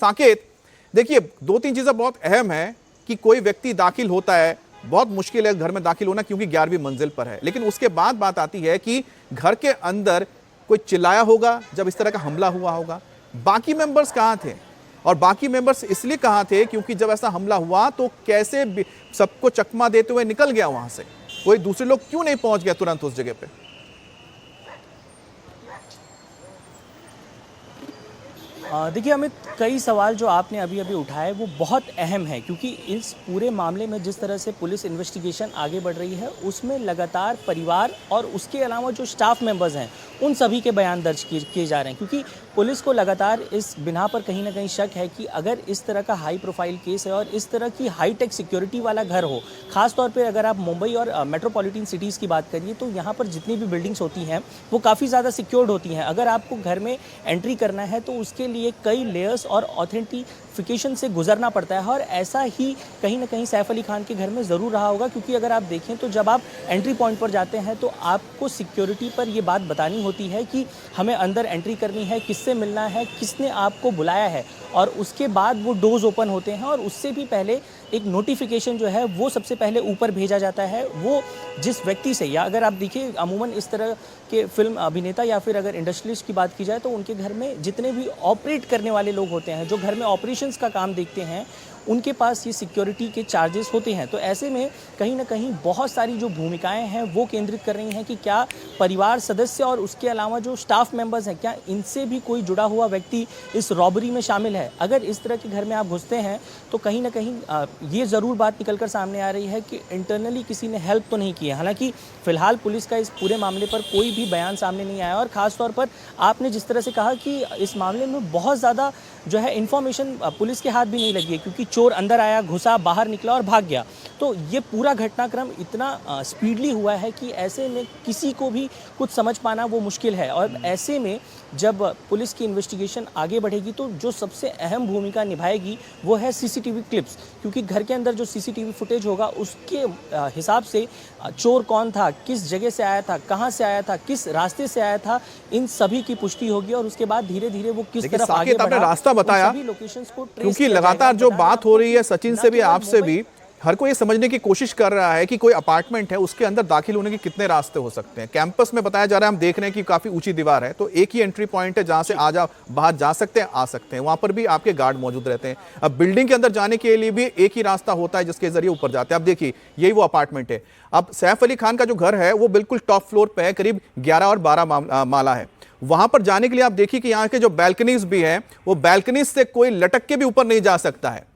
साकेत, देखिए दो तीन चीजें बहुत अहम है कि कोई व्यक्ति दाखिल होता है, बहुत मुश्किल है घर में दाखिल होना क्योंकि 11वीं मंजिल पर है, लेकिन उसके बाद बात आती है कि घर के अंदर कोई चिल्लाया होगा जब इस तरह का हमला हुआ होगा। बाकी मेंबर्स कहां थे? और बाकी मेंबर्स इसलिए कहां थे क्योंकि जब ऐसा हमला हुआ तो कैसे सबको चकमा देते हुए निकल गया वहां से, कोई दूसरे लोग क्यों नहीं पहुंच गया तुरंत उस जगह पे? देखिए अमित, कई सवाल जो आपने अभी अभी उठाए वो बहुत अहम है, क्योंकि इस पूरे मामले में जिस तरह से पुलिस इन्वेस्टिगेशन आगे बढ़ रही है उसमें लगातार परिवार और उसके अलावा जो स्टाफ मेंबर्स हैं उन सभी के बयान दर्ज किए जा रहे हैं, क्योंकि पुलिस को लगातार इस बिना पर कहीं ना कहीं शक है कि अगर इस तरह का हाई प्रोफाइल केस है और इस तरह की हाईटेक सिक्योरिटी वाला घर हो, खासतौर पर अगर आप मुंबई और मेट्रोपॉलिटन सिटीज़ की बात करिए तो यहाँ पर जितनी भी बिल्डिंग्स होती हैं वो काफ़ी ज़्यादा सिक्योर्ड होती हैं। अगर आपको घर में एंट्री करना है तो उसके लिए कई लेयर्स और ऑथेंटिफिकेशन से गुजरना पड़ता है, और ऐसा ही कहीं ना कहीं सैफ अली खान के घर में ज़रूर रहा होगा, क्योंकि अगर आप देखें तो जब आप एंट्री पॉइंट पर जाते हैं तो आपको सिक्योरिटी पर ये बात बतानी होती है कि हमें अंदर एंट्री करनी है, किससे मिलना है, किसने आपको बुलाया है, और उसके बाद वो डोर्स ओपन होते हैं और उससे भी पहले एक नोटिफिकेशन जो है वो सबसे पहले ऊपर भेजा जाता है। वो जिस व्यक्ति से, या अगर आप देखिए अमूमन इस तरह के फिल्म अभिनेता या फिर अगर इंडस्ट्रियलिस्ट की बात की जाए तो उनके घर में जितने भी ऑपरेट करने वाले लोग होते हैं, जो घर में ऑपरेशंस का काम देखते हैं, उनके पास ये सिक्योरिटी के चार्जेस होते हैं। तो ऐसे में कहीं ना कहीं बहुत सारी जो भूमिकाएं हैं वो केंद्रित कर रही हैं कि क्या परिवार सदस्य और उसके अलावा जो स्टाफ मेंबर्स हैं, क्या इनसे भी कोई जुड़ा हुआ व्यक्ति इस रॉबरी में शामिल है। अगर इस तरह के घर में आप घुसते हैं तो कहीं ना कहीं ये ज़रूर बात निकल कर सामने आ रही है कि इंटरनली किसी ने हेल्प तो नहीं की है। हालांकि फिलहाल पुलिस का इस पूरे मामले पर कोई भी बयान सामने नहीं आया, और ख़ासतौर पर आपने जिस तरह से कहा कि इस मामले में बहुत ज़्यादा जो है इन्फॉर्मेशन पुलिस के हाथ भी नहीं लगी है, क्योंकि चोर अंदर आया, घुसा, बाहर निकला और भाग गया। तो ये पूरा घटनाक्रम इतना स्पीडली हुआ है कि ऐसे में किसी को भी कुछ समझ पाना वो मुश्किल है। और ऐसे में जब पुलिस की इन्वेस्टिगेशन आगे बढ़ेगी तो जो सबसे अहम भूमिका निभाएगी वो है सीसीटीवी क्लिप्स, क्योंकि घर के अंदर जो सीसीटीवी फुटेज होगा उसके हिसाब से चोर कौन था, किस जगह से आया था, कहाँ से आया था, किस रास्ते से आया था, इन सभी की पुष्टि होगी और उसके बाद धीरे धीरे वो किस तरफ आगे बढ़ा, रास्ता बताया। क्योंकि लगातार जो बात हो रही है सचिन से भी, आपसे भी, हर कोई ये समझने की कोशिश कर रहा है कि कोई अपार्टमेंट है उसके अंदर दाखिल होने के कितने रास्ते हो सकते हैं। कैंपस में बताया जा रहा है, हम देख रहे हैं कि काफी ऊंची दीवार है, तो एक ही एंट्री पॉइंट है जहां से बाहर जा सकते हैं, आ सकते हैं। वहां पर भी आपके गार्ड मौजूद रहते हैं। अब बिल्डिंग के अंदर जाने के लिए भी एक ही रास्ता होता है जिसके जरिए ऊपर जाते हैं। अब देखिए यही वो अपार्टमेंट है। अब सैफ अली खान का जो घर है वो बिल्कुल टॉप फ्लोर पे है, करीब 11 और 12 माला है। वहां पर जाने के लिए आप देखिए कि यहाँ के जो बैल्कनीज भी हैं वो बैल्कनीज से कोई लटक के भी ऊपर नहीं जा सकता है।